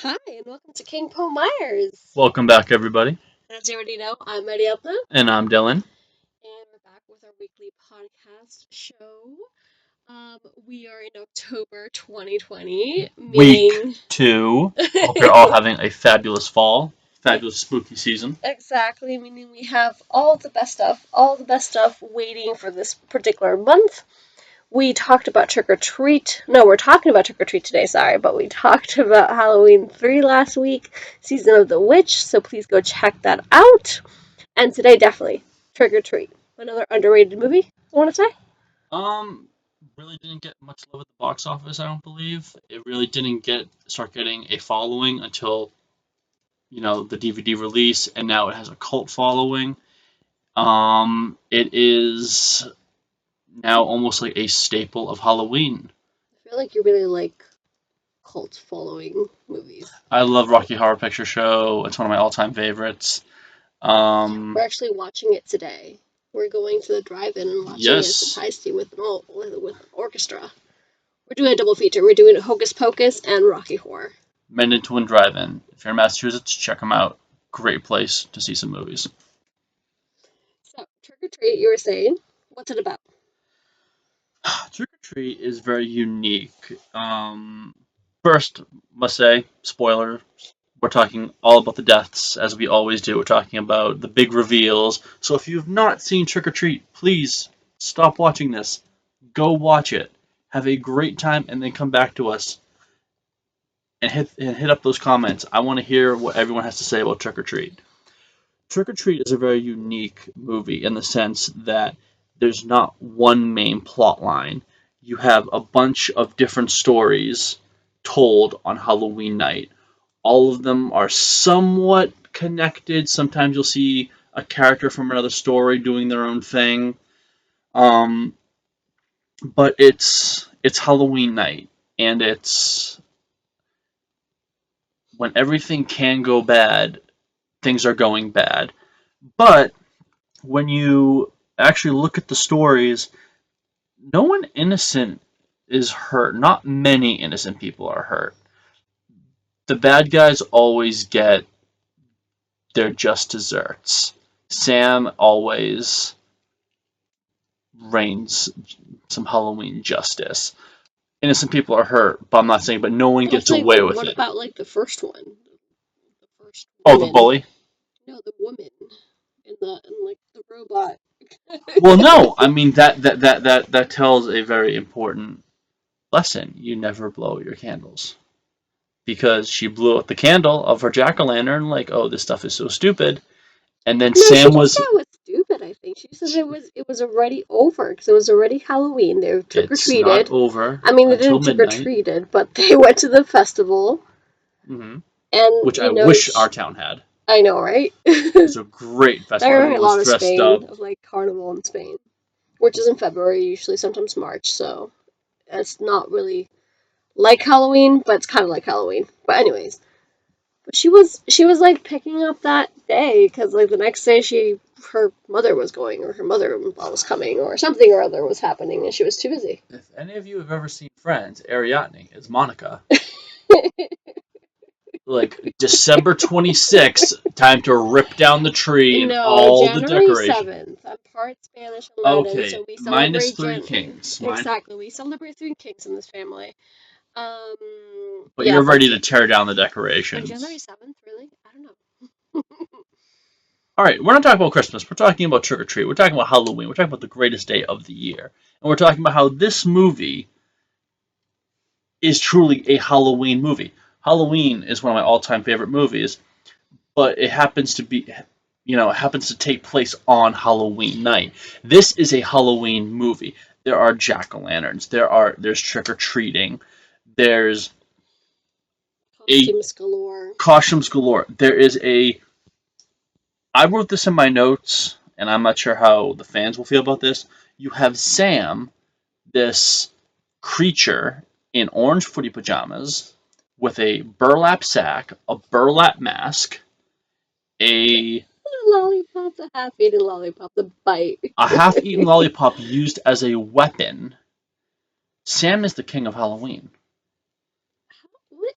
Hi, and welcome to King Poe Myers. Welcome back, everybody. As you already know, I'm Marielta, And I'm Dylan. and we're back with our weekly podcast show. We are in October 2020, Week meaning 2. Hope you're all having a fabulous fall, fabulous spooky season. exactly, meaning we have all the best stuff waiting for this particular month. We talked about Trick or Treat. No, we're talking about Trick or Treat today, sorry, but we talked about Halloween 3 last week, Season of the Witch, so please go check that out. And today, definitely, Trick or Treat. Another underrated movie, I want to say. Um, really didn't get much love at the box office, I don't believe. It really didn't start getting a following until, the DVD release, and now it has a cult following. It is now almost like a staple of Halloween. I feel like you really like cult following movies. I love Rocky Horror Picture Show. It's one of my all-time favorites. We're actually watching it today. We're going to the drive-in and watching a Yes. surprise team with an orchestra. We're doing a double feature. We're doing Hocus Pocus and Rocky Horror. Men in Twin Drive-In. If you're in Massachusetts, check them out. Great place to see some movies. So, Trick or Treat, you were saying, what's it about? Trick or Treat is very unique. First, must say, spoiler, we're talking all about the deaths, as we always do. We're talking about the big reveals. So if you've not seen Trick or Treat, please stop watching this. Go watch it. Have a great time, and then come back to us and hit up those comments. I want to hear what everyone has to say about Trick or Treat. Trick or Treat is a very unique movie in the sense that there's not one main plot line. You have a bunch of different stories told on Halloween night. All of them are somewhat connected. Sometimes you'll see a character from another story doing their own thing. Um, but it's Halloween night, and it's when everything can go bad, things are going bad. But when you actually look at the stories, no one innocent is hurt. Not many innocent people are hurt. The bad guys always get their just desserts. Sam always reigns some Halloween justice. Innocent people are hurt, but I'm not saying, but no one gets Actually, away with what it. about like the first one? The first Oh, the woman. bully? No, the woman and like the robot. Well, no. I mean that tells a very important lesson. You never blow your candles. Because she blew out the candle of her jack-o'-lantern, like, oh, this stuff is so stupid. And then No, she Sam didn't say was, it was stupid. I think she said it was already over because it was already Halloween. They trick or it's not treated. over I mean, they until didn't trick or midnight. treated, but they went to the festival, Hmm. and Which I wish our town had. I know, right? It was a great festival. There are a Everyone was lot of dressed up. Spain of like carnival in Spain, which is in February, usually sometimes March. So it's not really like Halloween, but it's kind of like Halloween. But anyways, but she was like picking up that day because like the next day her mother was going or her mother-in-law was coming or something or other was happening and she was too busy. If any of you have ever seen Friends, Ariadne is Monica. Like December 26th, time to rip down the tree and No, all the January decoration. 7th. I'm part Spanish and Latin, Okay, so we minus celebrate three kings. exactly. We celebrate three kings in this family. But Yeah, you're but ready to tear down the on January decorations. 7th, really? I don't know. All right, we're not talking about Christmas. We're talking about trick or treat. We're talking about Halloween. We're talking about the greatest day of the year. And we're talking about how this movie is truly a Halloween movie. Halloween is one of my all-time favorite movies, but it happens to be, it happens to take place on Halloween night. This is a Halloween movie. There are jack-o'-lanterns. There's trick or treating. There's a Costumes galore. costumes galore. There is a. I wrote this in my notes, and I'm not sure how the fans will feel about this. You have Sam, this creature in orange footy pajamas with a burlap sack, a burlap mask, a Lollipop, the half-eaten lollipop, the bite. a half-eaten lollipop used as a weapon. Sam is the king of Halloween. What?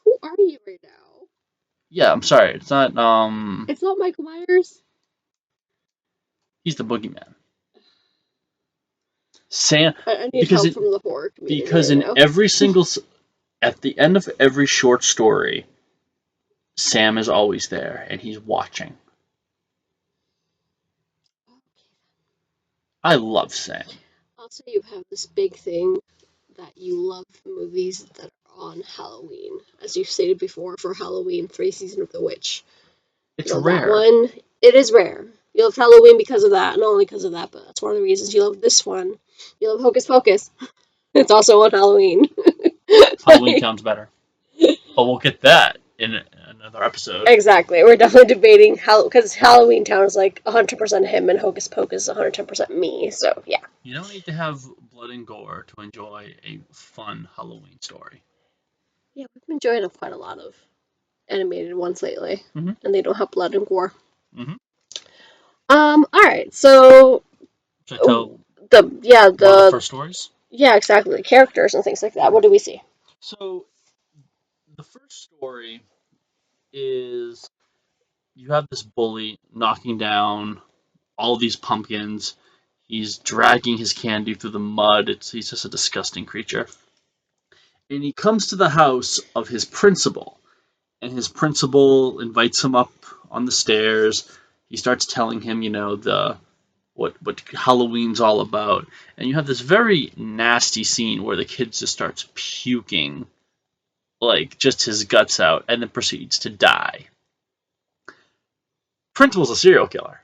Who are you right now? Yeah, I'm sorry. It's not. It's not Michael Myers. He's the boogeyman. Sam, I need because help it from the horror community because right in now. every single at the end of every short story, Sam is always there and he's watching. I love Sam. Also, you have this big thing that you love movies that are on Halloween. As you stated before, for Halloween, 3 Season of the Witch. You It's love that rare. one. It is rare. You love Halloween because of that, and only because of that, but that's one of the reasons you love this one. You love Hocus Pocus. It's also on Halloween. Halloween Town's better, but we'll get that in another episode. Exactly. We're definitely debating how, because Halloween Town is like 100% him and Hocus Pocus is 110% me. So, yeah. You don't need to have blood and gore to enjoy a fun Halloween story. Yeah, we've been enjoying quite a lot of animated ones lately, Mm-hmm. and they don't have blood and gore. Mm-hmm. Alright, so Should I tell yeah, one of the first stories? yeah, exactly, the characters and things like that. What do we see? So the first story is you have this bully knocking down all these pumpkins. He's dragging his candy through the mud. He's just a disgusting creature. And he comes to the house of his principal, and his principal invites him up on the stairs. He starts telling him, the what Halloween's all about, and you have this very nasty scene where the kid just starts puking, like just his guts out, and then proceeds to die. Principal's a serial killer,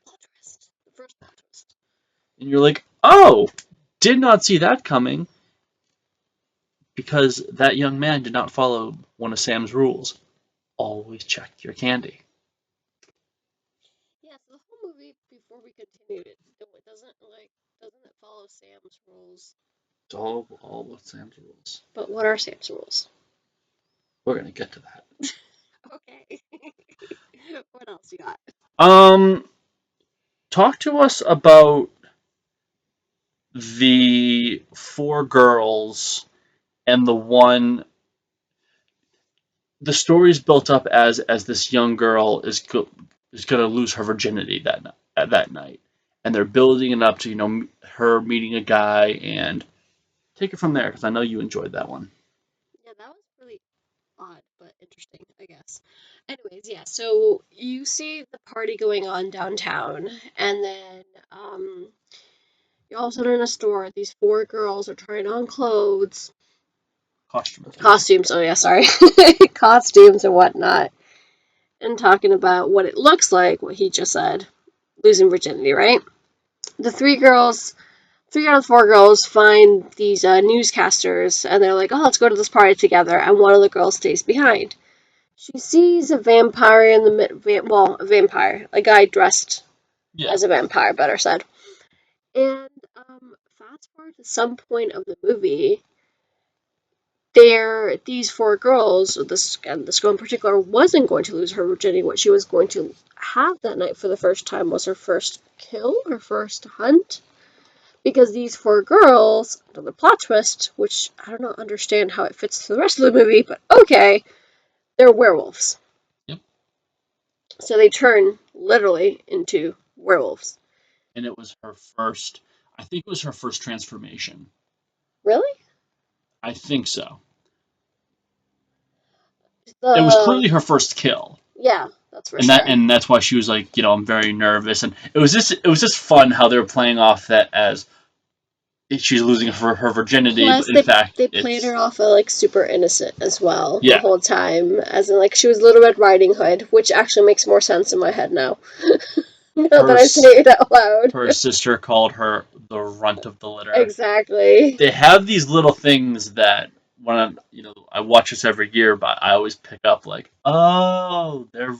Plot twist. The first plot twist. and you're like, oh, did not see that coming, because that young man did not follow one of Sam's rules. Always check your candy. Yeah, so the whole movie, before we continue it, doesn't it follow Sam's rules? It's all with Sam's rules. But what are Sam's rules? We're gonna get to that. Okay. What else you got? Um, talk to us about the four girls and the story's built up as this young girl is gonna lose her virginity that night, and they're building it up to her meeting a guy, and take it from there because I know you enjoyed that one. Yeah, that was really odd, but interesting, I guess. Anyways, yeah, so you see the party going on downtown, and then you're all of a sudden in a store. These four girls are trying on clothes, Costumes, yeah. costumes. Oh yeah, sorry, costumes and whatnot, and talking about what it looks like. What he just said, losing virginity, right? The three out of the four girls find these newscasters, and they're like, "Oh, let's go to this party together." And one of the girls stays behind. She sees a vampire in the a vampire, a guy dressed Yeah. as a vampire, better said. And fast forward to some point of the movie, these four girls, this girl in particular, wasn't going to lose her virginity. What she was going to have that night for the first time was her first kill, her first hunt, because these four girls, another plot twist, which I don't know understand how it fits to the rest of the movie, but okay, they're werewolves. Yep. So they turn literally into werewolves. And it was her first. I think it was her first transformation. Really? I think so. It was The clearly her first kill. Yeah, that's for and sure. that's why she was like, I'm very nervous, and it was just fun how they were playing off that as she's losing her virginity, but Plus, in fact, they played her it's off like super innocent as well the yeah, whole time, as in like she was Little Red Riding Hood, which actually makes more sense in my head now. Now that her I say it out loud. her sister called her the runt of the litter. Exactly. They have these little things that when I watch this every year, but I always pick up like, oh, Yeah,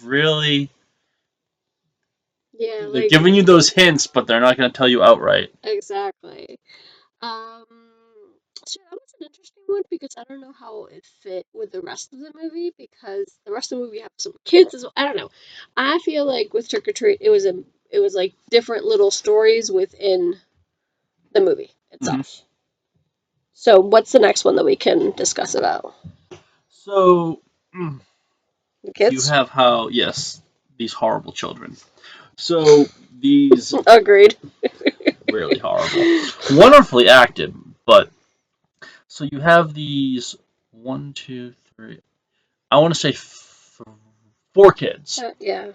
they're like giving you those hints, but they're not going to tell you outright. exactly. Um, so that was an interesting one because I don't know how it fit with the rest of the movie because the rest of the movie have some kids as well. I don't know. I feel like with Trick or Treat, it was like different little stories within the movie Mm-hmm. itself. So what's the next one that we can discuss about? So. Mm, The You kids? have how, yes, these horrible children. So these Agreed. really horrible, wonderfully acted, but so you have these one, two, three. I want to say four kids. Yeah.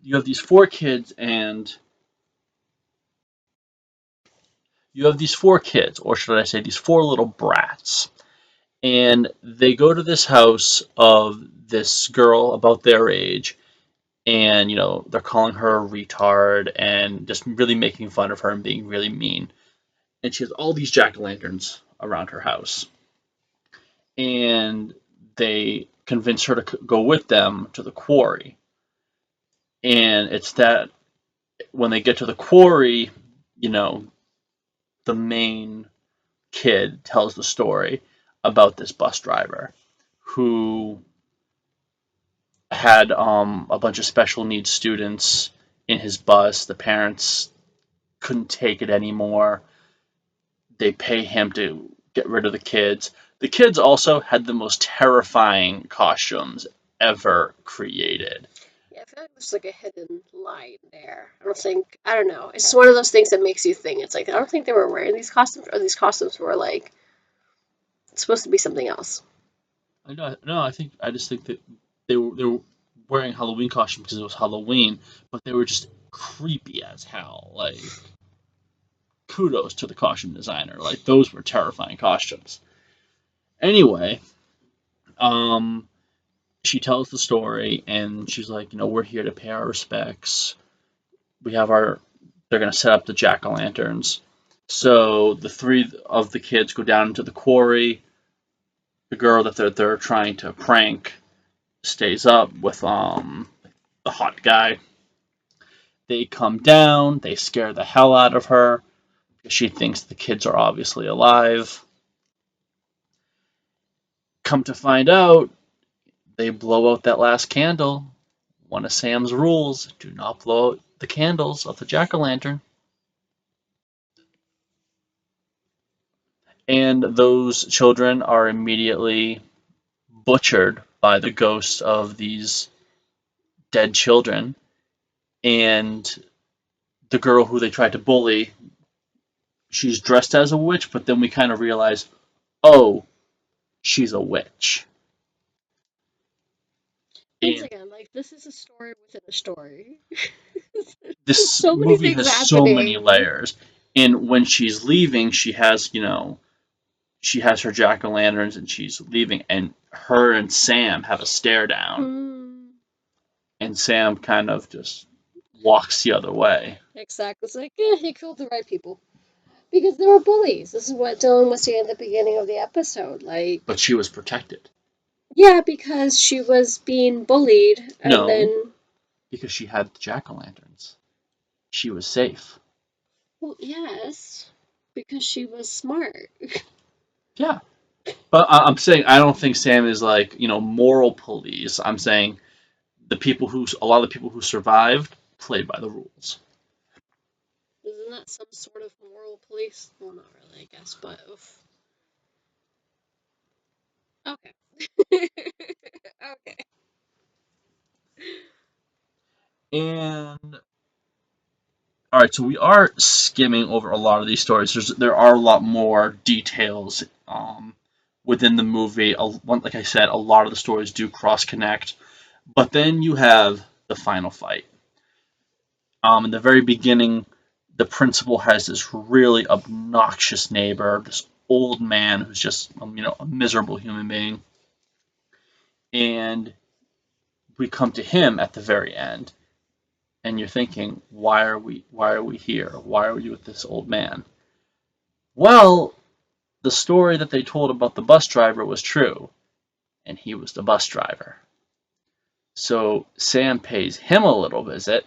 You have these four kids, and you have these four kids, or should I say, these four little brats, and they go to this house of this girl about their age, and they're calling her a retard and just really making fun of her and being really mean. And she has all these jack-o'-lanterns around her house, and they convince her to go with them to the quarry. And it's that when they get to the quarry, you know, the main kid tells the story about this bus driver who had a bunch of special needs students in his bus. The parents couldn't take it anymore. They pay him to get rid of the kids. The kids also had the most terrifying costumes ever created. Yeah, I feel like there's like a hidden line there. I don't know. It's one of those things that makes you think. It's like, I don't think they were wearing these costumes, or these costumes were like supposed to be something else. I know, no, I just think that they were wearing Halloween costumes because it was Halloween, but they were just creepy as hell. Like kudos to the costume designer. Like those were terrifying costumes. Anyway, um, she tells the story and she's like, we're here to pay our respects. We have our. They're gonna set up the jack o' lanterns. So the three of the kids go down into the quarry. The girl that they're trying to prank stays up with the hot guy. They come down. They scare the hell out of her because she thinks the kids are obviously alive. Come to find out, they blow out that last candle. One of Sam's rules: do not blow out the candles of the jack o' lantern. And those children are immediately butchered by the ghosts of these dead children. And the girl who they tried to bully, she's dressed as a witch, but then we kind of realize, oh, she's a witch. Once And again, like this is a story within a story. There's this so many movie things has so many happening. layers. And when she's leaving, she has her jack o' lanterns and she's leaving, and her and Sam have a stare down, Hmm. and Sam kind of just walks the other way. Exactly. It's like, he killed the right people. Because they were bullies. This is what Dylan was saying at the beginning of the episode. But Like, she was protected. yeah, because she was being bullied, and No, then, because she had the jack o' lanterns. She was safe. well, yes, because she was smart. Yeah. But I'm saying I don't think Sam is like, moral police. I'm saying a lot of the people who survived played by the rules. Isn't that some sort of moral police? Well, not really, I guess, but oof. Okay. Okay. And all right, so we are skimming over a lot of these stories. There are a lot more details within the movie. Like I said, a lot of the stories do cross connect. But then you have the final fight. In the very beginning, the principal has this really obnoxious neighbor, this old man who's just a miserable human being, and we come to him at the very end, and you're thinking, why are we here? Why are we with this old man? Well, the story that they told about the bus driver was true, and he was the bus driver. So Sam pays him a little visit.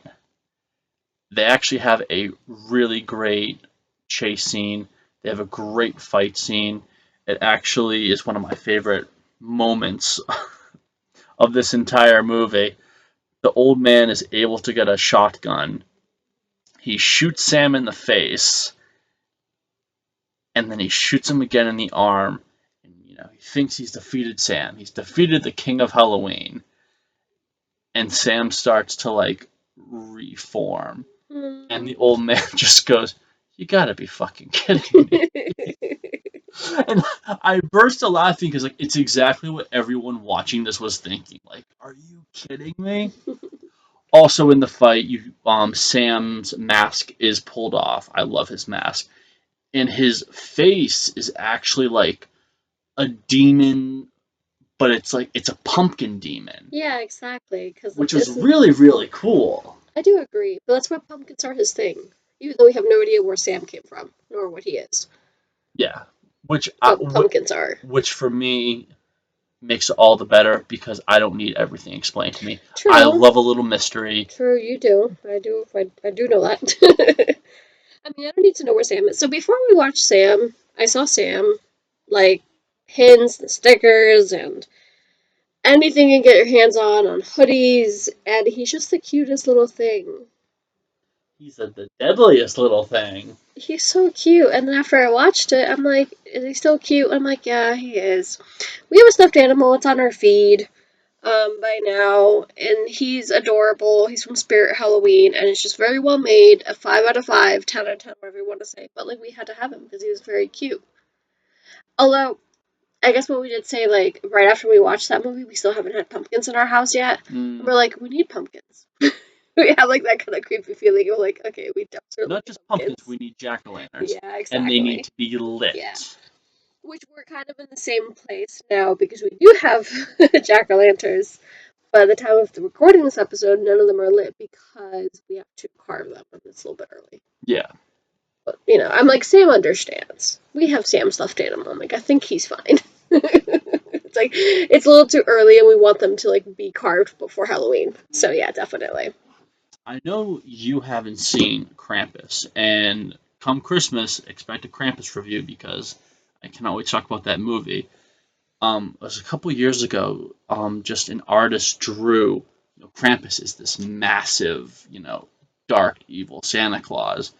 They actually have a really great chase scene. They have a great fight scene. It actually is one of my favorite moments of this entire movie. The old man is able to get a shotgun. He shoots Sam in the face, and then he shoots him again in the arm. And he thinks he's defeated Sam. He's defeated the King of Halloween. and Sam starts to like reform, and the Mm. old man just goes, "You gotta be fucking kidding me!" And I burst a laughing because like it's exactly what everyone watching this was thinking. Like, are you kidding me? Also in the fight, you Sam's mask is pulled off. I love his mask, and his face is actually like a demon, but it's like it's a pumpkin demon, Yeah, exactly. Because like which was this is, really really cool. I do agree, but that's why pumpkins are his thing. Even though we have no idea where Sam came from, nor what he is, Yeah, which but pumpkins are. which for me makes it all the better because I don't need everything explained to me. I True. love a little mystery. True, you do. I do. I do know that. I mean, I don't need to know where Sam is. So before we watched Sam, I saw Sam, like pins and stickers and anything you can get your hands on hoodies, and he's just the cutest little thing. He's the deadliest little thing. He's so cute. And then after I watched it, I'm like, is he still cute? I'm like, yeah, he is. We have a stuffed animal. It's on our feed by now, and he's adorable. He's from Spirit Halloween, and it's just very well made. A 5 out of 5, 10 out of 10, whatever you want to say. But like, we had to have him because he was very cute. Although, I guess what we did say, like, right after we watched that movie, we still haven't had pumpkins in our house yet. And Mm. we're like, we need pumpkins. We have like that kind of creepy feeling of like, okay, we desperately Not need just pumpkins, we pumpkins. need jack o' lanterns, Yeah, and they need exactly. to be Yeah. lit. Which we're kind of in the same place now because we do have jack o' lanterns. By the time of the recording this episode, none of them are lit because we have to carve them, and it's a little bit early. Yeah, But I'm like, Sam understands. We have Sam stuffed animal. I'm like, I think he's fine. It's like it's a little too early, and we want them to like be carved before Halloween. So yeah, definitely. I know you haven't seen Krampus, and come Christmas, expect a Krampus review because I cannot wait to talk about that movie. It was a couple years ago. Just an artist drew. Krampus is this massive, dark, evil Santa Claus,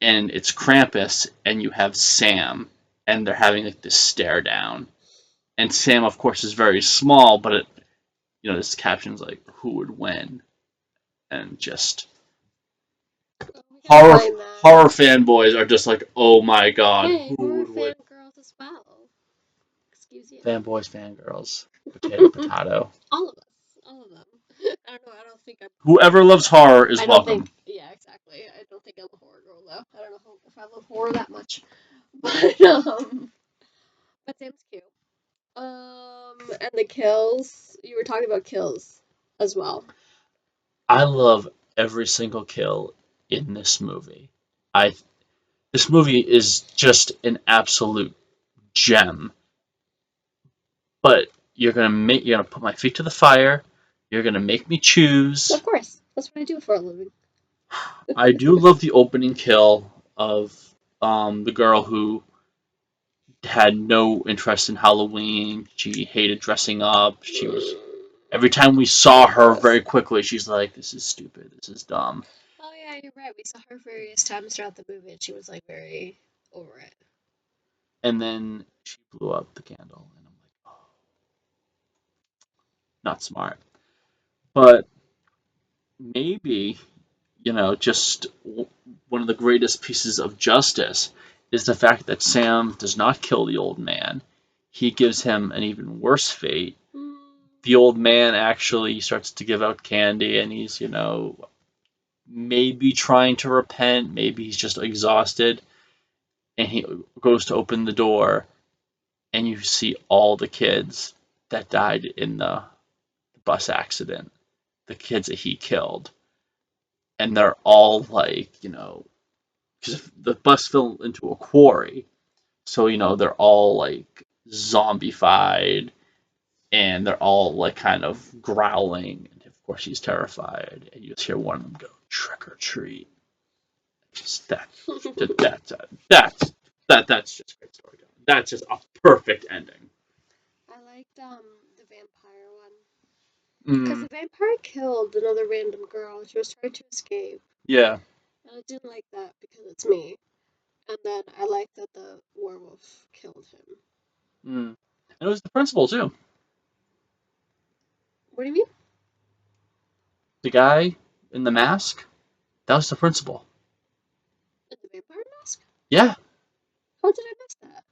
and it's Krampus, and you have Sam, and they're having like this stare down, and Sam, of course, is very small, but this caption's like, "Who would win?" And just Oh, we gotta horror find that. horror fanboys are just like, "Oh my god, Hey, who horror would win?" fangirls as well. Excuse you. Fanboys, fangirls, potato, potato. All of us. All of them. I don't know. I don't think I'm. Whoever loves horror is I don't welcome. think. Yeah, exactly. I don't think I'm a horror girl though. I don't know if I love horror that much. But Sam's cute. And the kills. You were talking about kills as well. I love every single kill in this movie. I This movie is just an absolute gem. But you're gonna put my feet to the fire. You're gonna make me choose. Of course, that's what I do for a living. I do love the opening kill of the girl who had no interest in Halloween. She hated dressing up. She was every time we saw her very quickly, she's like, "This is stupid. This is dumb." Oh yeah, you're right. We saw her various times throughout the movie, and she was like very over it. And then she blew up the candle, and I'm like, "Oh, not smart." But maybe just one of the greatest pieces of justice is the fact that Sam does not kill the old man. He gives him an even worse fate. The old man actually starts to give out candy, and he's, maybe trying to repent, maybe he's just exhausted, and he goes to open the door, and you see all the kids that died in the bus accident, the kids that he killed, and they're all like, because the bus fell into a quarry, so they're all like zombified, and they're all like kind of growling, and of course he's terrified, and you just hear one of them go trick or treat. Just that's just great storytelling. That's just a perfect ending. I liked the vampire one because Mm, the vampire killed another random girl. She was trying to escape, yeah. and I didn't like that because it's me. And then I liked that the werewolf killed him. Mm. And it was the principal too. What do you mean? the guy in the mask, that was the principal. In the vampire mask? Yeah, How did I miss that?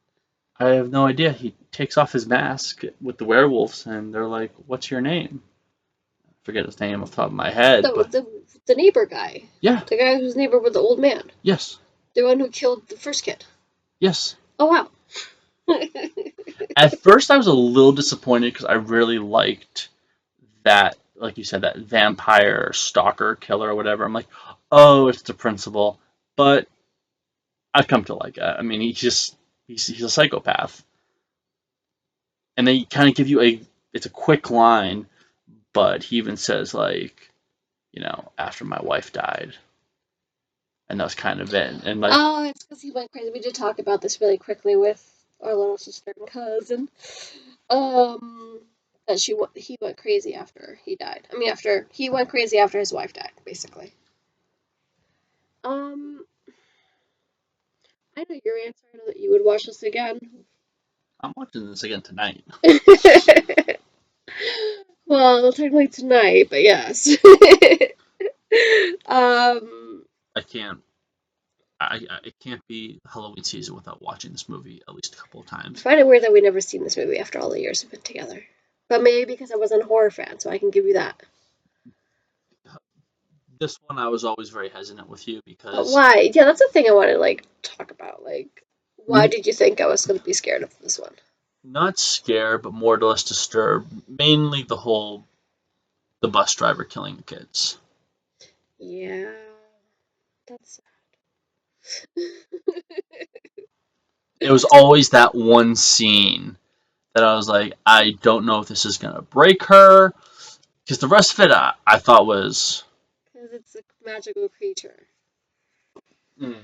I have no idea. He takes off his mask with the werewolves, and they're like, "What's your name?" I forget his name off the top of my head, The but the neighbor guy. yeah, The guy who's neighbor with the old man. yes, The one who killed the first kid. yes. Oh wow. At first, I was a little disappointed because I really liked that, like you said, that vampire stalker killer or whatever. I'm like, oh, it's the principal, but I've come to like it. I mean, he's a psychopath, and they kind of give you it's a quick line, but he even says like, after my wife died, and that's kind of it. And like, Oh, it's because he went crazy. We did talk about this really quickly with our little sister and cousin. Um, that he went crazy after he died. I mean, after he went crazy after his wife died, basically. Um, I know your answer. I know that you would watch this again. I'm watching this again tonight. Well, technically tonight, but yes. um, I can't. I it can't be Halloween season without watching this movie at least a couple of I times. find it weird that we never seen this movie after all the years we've been together. But maybe because I wasn't a horror fan, so I can give you that. This one I was always very hesitant with you But because why? Yeah, that's the thing I want to like talk about. Like, why n- did you think I was going to be scared of this one? not scared, but more or less disturbed. Mainly the bus driver killing the kids. Yeah, that's It was always that one scene that I was like, I don't know if this is gonna break her, because the rest of it I thought was. because it's a magical creature. Mm.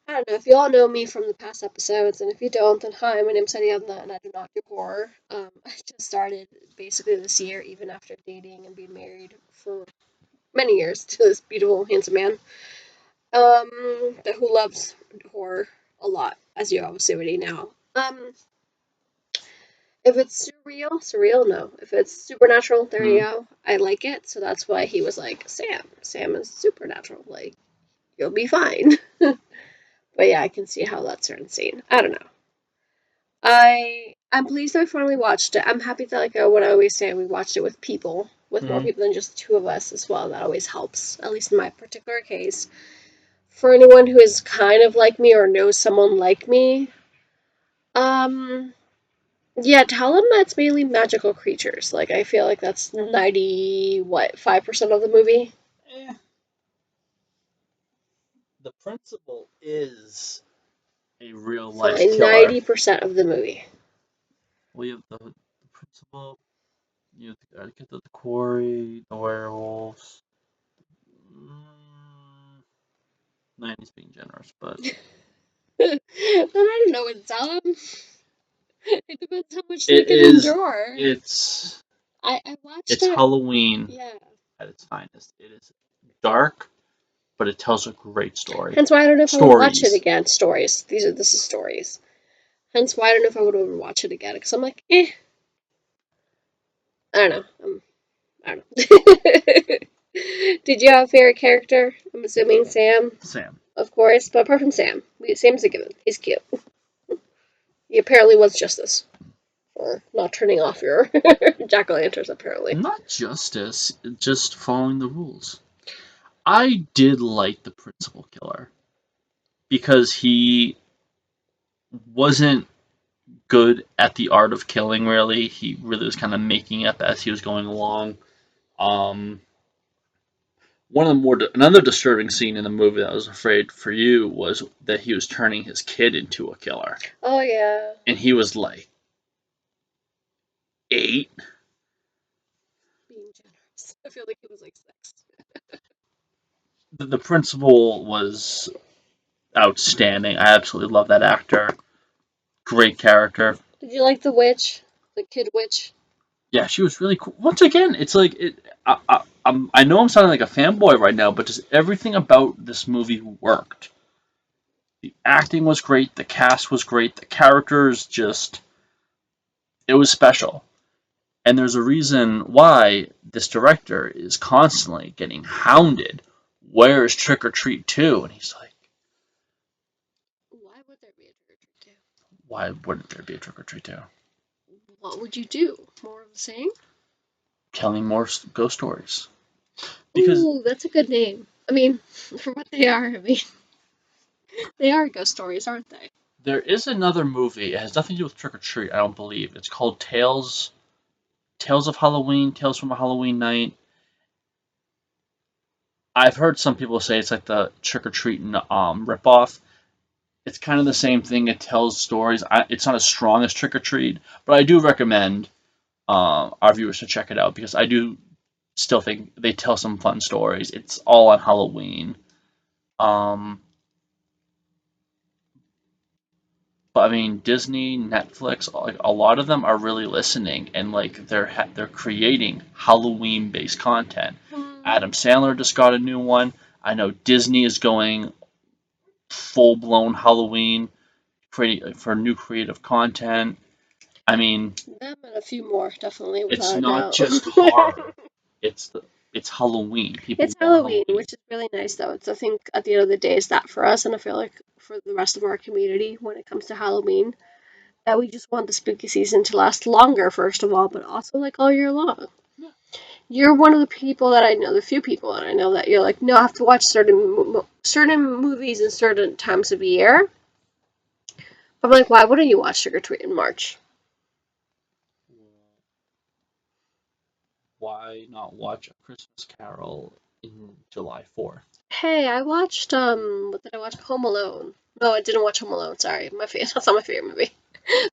I don't know if you all know me from the past episodes, and if you don't, then hi, my name's Ariadna, and I do not do horror. I just started basically this year, even after dating and being married for many years to this beautiful, handsome man, who loves horror a lot, as you obviously already know. If it's surreal, no. If it's supernatural, there you Mm. go. I like it, so that's why he was like, Sam is supernatural, like, you'll be fine. But yeah, I can see how that's certain scene. I don't know. I'm pleased I finally watched it. I'm happy that like what I always say, we watched it with people, with more Mm. people than just the two of us as well. That always helps, at least in my particular case. For anyone who is kind of like me or knows someone like me, um, yeah, tell them that's mainly magical creatures. Like I feel like that's 5% of the movie. Eh, the principal is a real life Fine, killer. 90% of the movie. We have the principal. You gotta get the quarry, the werewolves. Mm, 90's being generous, but Then I don't know what to tell them. It depends how much they it can is. endure. It's I watched it's it. Halloween Yeah. at its finest. It is dark, but it tells a great story. Hence why I don't know if I would watch it Stories. again. Stories. This is stories. Hence why I don't know if I would ever watch it again because I'm like, I don't know. I don't know. Did you have a favorite character? I'm assuming Sam, Sam. of course. But apart from Sam, Sam's a given. He's cute. He apparently was justice for not turning off your jack o' lanterns. Apparently. Not justice, just following the rules. I did like the principal killer because he wasn't good at the art of killing. Really, he really was kind of making it up as he was going along. Um, one of the another disturbing scene in the movie that I was afraid for you was that he was turning his kid into a killer, Oh yeah. and he was like 8. Being generous. I feel like he was like 6. The principal was outstanding. I absolutely love that actor. Great character. Did you like the witch? The kid witch? Yeah, she was really cool. Once again, it's like it. I know I'm sounding like a fanboy right now, but just everything about this movie worked. The acting was great. The cast was great. The characters just. It was special. And there's a reason why this director is constantly getting hounded. Where's Trick or Treat 2? And he's like, Why would there be a Trick or Treat 2? why wouldn't there be a Trick or Treat 2? What would you do? More of the same? Telling more ghost stories. Because Ooh, that's a good name. I mean, for what they are, I mean, they are ghost stories, aren't they? there is another movie. It has nothing to do with Trick or Treat, I don't believe. It's called Tales of Halloween, Tales from a Halloween Night. I've heard some people say it's like the Trick or Treat ripoff. It's kind of the same thing. It tells stories. It's not as strong as Trick or Treat, but I do recommend our viewers to check it out because I do still think they tell some fun stories. It's all on Halloween. Um, but I mean, Disney, Netflix, like a lot of them are really listening and like they're creating Halloween based content. Adam Sandler just got a new one. I know Disney is going full blown Halloween for new creative content. I mean, Them and a few more, definitely, it's without a not doubt. just horror. It's Halloween. People It's want Halloween, Halloween. which is really nice, though. It's, I think, at the end of the day, it's that for us, and I feel like for the rest of our community, when it comes to Halloween, that we just want the spooky season to last longer, first of all, but also like all year long. Yeah. You're one of the people that I know, the few people that I know that you're like, no, I have to watch certain movies in certain times of year. I'm like, why wouldn't you watch Trick or Treat in March? Why not watch A Christmas Carol in July 4th? Hey, I watched what did I watch? Home Alone. No, I didn't watch Home Alone. Sorry, that's not my favorite movie.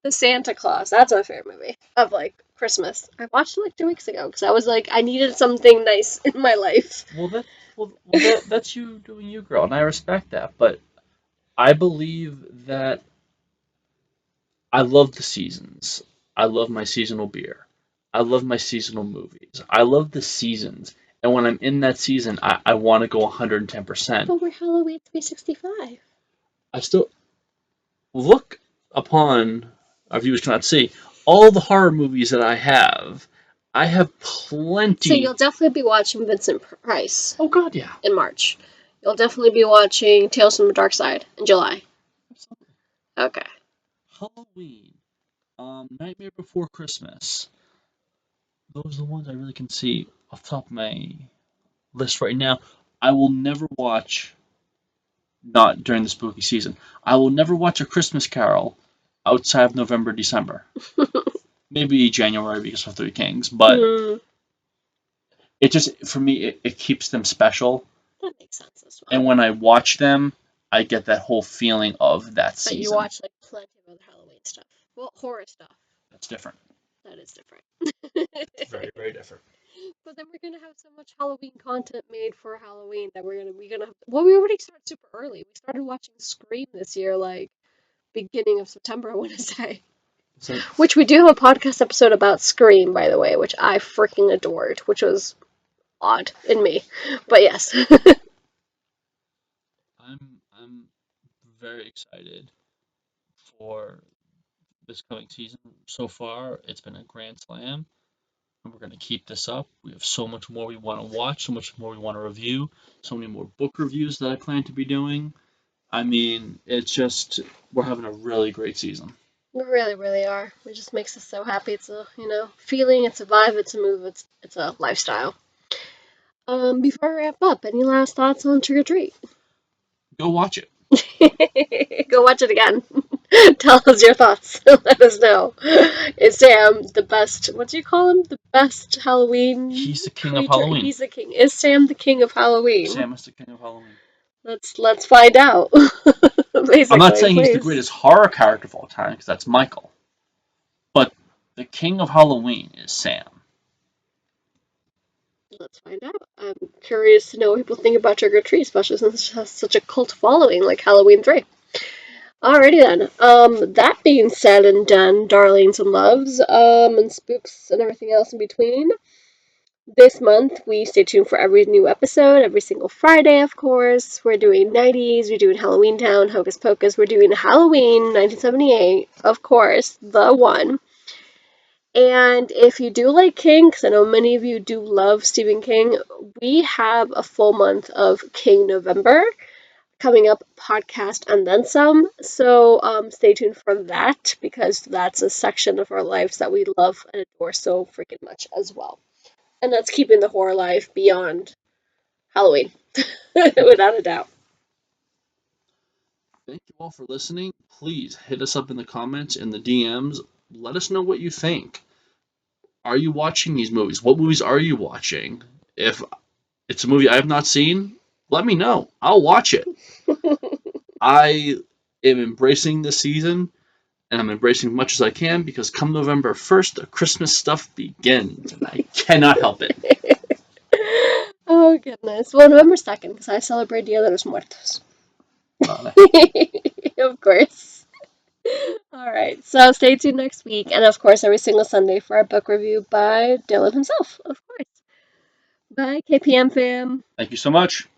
The Santa Claus. That's my favorite movie of like Christmas. I watched it like 2 weeks ago because I was like, I needed something nice in my life. That's you doing you, girl, and I respect that. But I believe that I love the seasons. I love my seasonal beer. I love my seasonal movies. I love the seasons. And when I'm in that season, I want to go 110%. But we're Halloween 365. I still look upon, our viewers cannot see, all the horror movies that I have. I have So plenty. you'll definitely be watching Vincent Price Oh, God, yeah. in March. You'll definitely be watching Tales from the Dark Side in July. Absolutely. Okay. Halloween, Nightmare Before Christmas. Those are the ones I really can see off the top of my list right now. I will never watch, not during the spooky season, I will never watch A Christmas Carol outside of November, December. Maybe January because of Three Kings, but Hmm, it just, for me, it keeps them special. that makes sense as And well. when I watch them, I get that whole feeling of that But you season. watch like plenty of other Halloween stuff. Well, horror stuff. That's different. That is different. Very, very different. But then we're gonna have so much Halloween content made for Halloween that we're gonna have, well, we already started super early. We started watching Scream this year, like beginning of September, I want to say. So Which we do have a podcast episode about Scream, by the way, which I freaking adored, which was odd in me. But yes. I'm very excited for this coming season. So far, it's been a grand slam, and we're going to keep this up. We have so much more we want to watch, so much more we want to review, so many more book reviews that I plan to be doing. I mean, it's just, we're having a really great season. We really, really are. It just makes us so happy. It's a, feeling, it's a vibe, it's a move, it's a lifestyle. Before I wrap up, any last thoughts on Trick or Treat? Go watch it. Go watch it again. Tell us your thoughts. Let us know. Is Sam the best? What do you call him? The best Halloween He's the king of creature? Halloween. He's the king. Is Sam the king of Halloween? Sam is the king of Halloween. Let's find out. I'm not Basically, saying he's the please. greatest horror character of all time, because that's Michael. But the king of Halloween is Sam. Let's find out. I'm curious to know what people think about Trick or Treat, especially since it has such a cult following like Halloween 3. Alrighty then. That being said and done, darlings and loves, and spooks and everything else in between. This month, we stay tuned for every new episode, every single Friday, of course. We're doing 90s, we're doing Halloween Town, Hocus Pocus, we're doing Halloween 1978, of course, the one. And if you do like King, because I know many of you do love Stephen King, we have a full month of King November coming up, podcast and then some. So stay tuned for that because that's a section of our lives that we love and adore so freaking much as well. And that's keeping the horror life beyond Halloween, without a doubt. Thank you all for listening. Please hit us up in the comments in the DMs. Let us know what you think. Are you watching these movies? What movies are you watching? If it's a movie I have not seen, let me know. I'll watch it. I am embracing this season, and I'm embracing as much as I can because come November 1st, the Christmas stuff begins, and I cannot help it. Oh goodness. Well, November 2nd, because I celebrate Dia de los Muertos. Uh, Of course. All right. So stay tuned next week, and of course, every single Sunday for our book review by Dylan himself. Of course. Bye, KPM fam. Thank you so much.